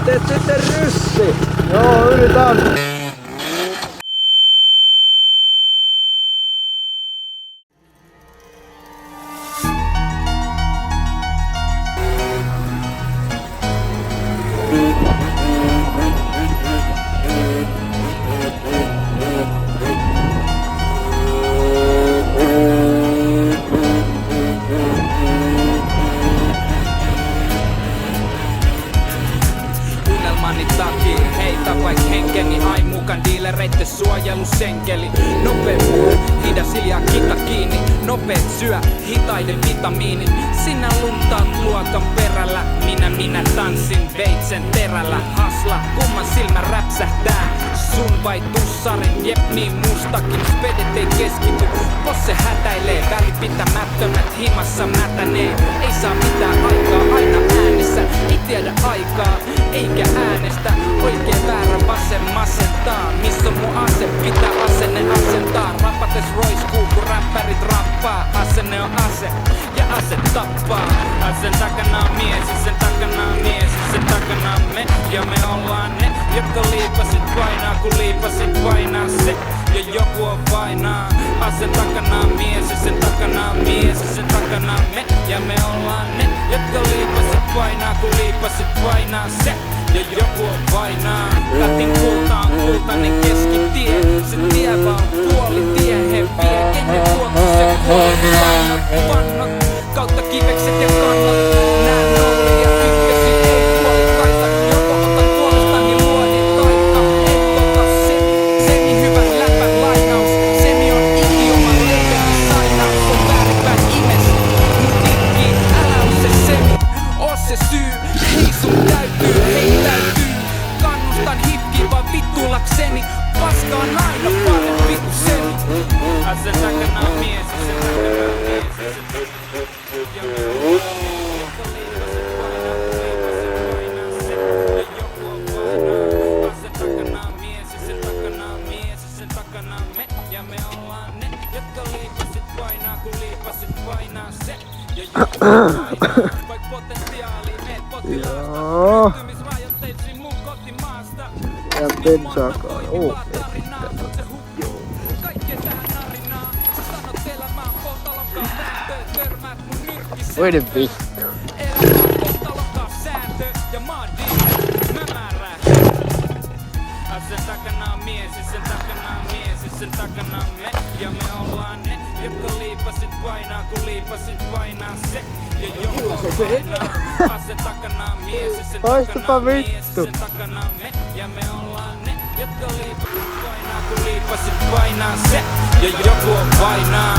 Teet sitten ryssi! Joo, yritän! Heitä vaik henkeni, ai mukaan diilereitten suojelusenkeli. Nopee puhu, hidas hiljaa kita kiinni. Nopeet syö, hitaiden vitamiinit. Sinä luntaat luokan perällä, minä tanssin veitsen terällä. Hasla, kumman silmä räpsähtää. Sun vai tussarin, jep niin mustakin. Spedet ei keskity, posse hätäilee. Välipitämättömät himassa mätänee. Ei saa mitään aikaa, aina äänessä. Ei tiedä aikaa, eikä äänestä. Oikein väärä vasen masentaa. Missä on mun ase, pitää asenne asentaa. Rapates roiskuu kun räppärit rappaa. Asenne on ase ja ase tappaa. Asen takana on mies ja sen takana on mies ja sen takana on me. Ja me ollaan ne, jotka liipasit painaa kun liipasit painaa se. Ja joku on vainaa. Asen takana on mies ja sen takana on mies ja sen takana on me. Ja me ollaan ne, jotka liipasit painaa kun liipasit painaa se. Ja joku on vainaa. Lätin kulta on kultainen keskitie. Se tie vaan puoli tie he vie. Kenen vuoksi se kuoli. Vannot kautta kivekset ja kannat. Nää nollia ykkösi ei puoli kaita. Joko otan puolestani luodin taikka. Et ota semi hyvät läpät lainaus. Semi on ikioma leiveni sainaus. On väärinpäin imes. Mun ikki älä oo se semi. Oo se syy. Hei sun täytyy, hei täytyy. Kannustan hifkiin vaan vittuillakseni. Paska on aina parempi kuin semi. Asen takana on mies, asen takana on mies, asen takana on mies. Ja me ollaan ne, jotka liipasit painaa kun liipasit painaa se. Ja joku painaa, vaik potentiaali meet potilaasta. Ryhtymisrajoitteisiin mun kotimaasta. Ja pensaakaan, Voi ne vittu. Sen takana on mies ja sen takana on mies ja sen takana on me. Ja me ollaan ne, jotka liipasit painaa kun liipasit painaa se. Ja joku on painaa. Sen takana on mies ja sen takana on mies ja sen takana on me. Ja me ollaan ne, jotka liipasit painaa kun liipasit painaa se. Ja joku on painaa.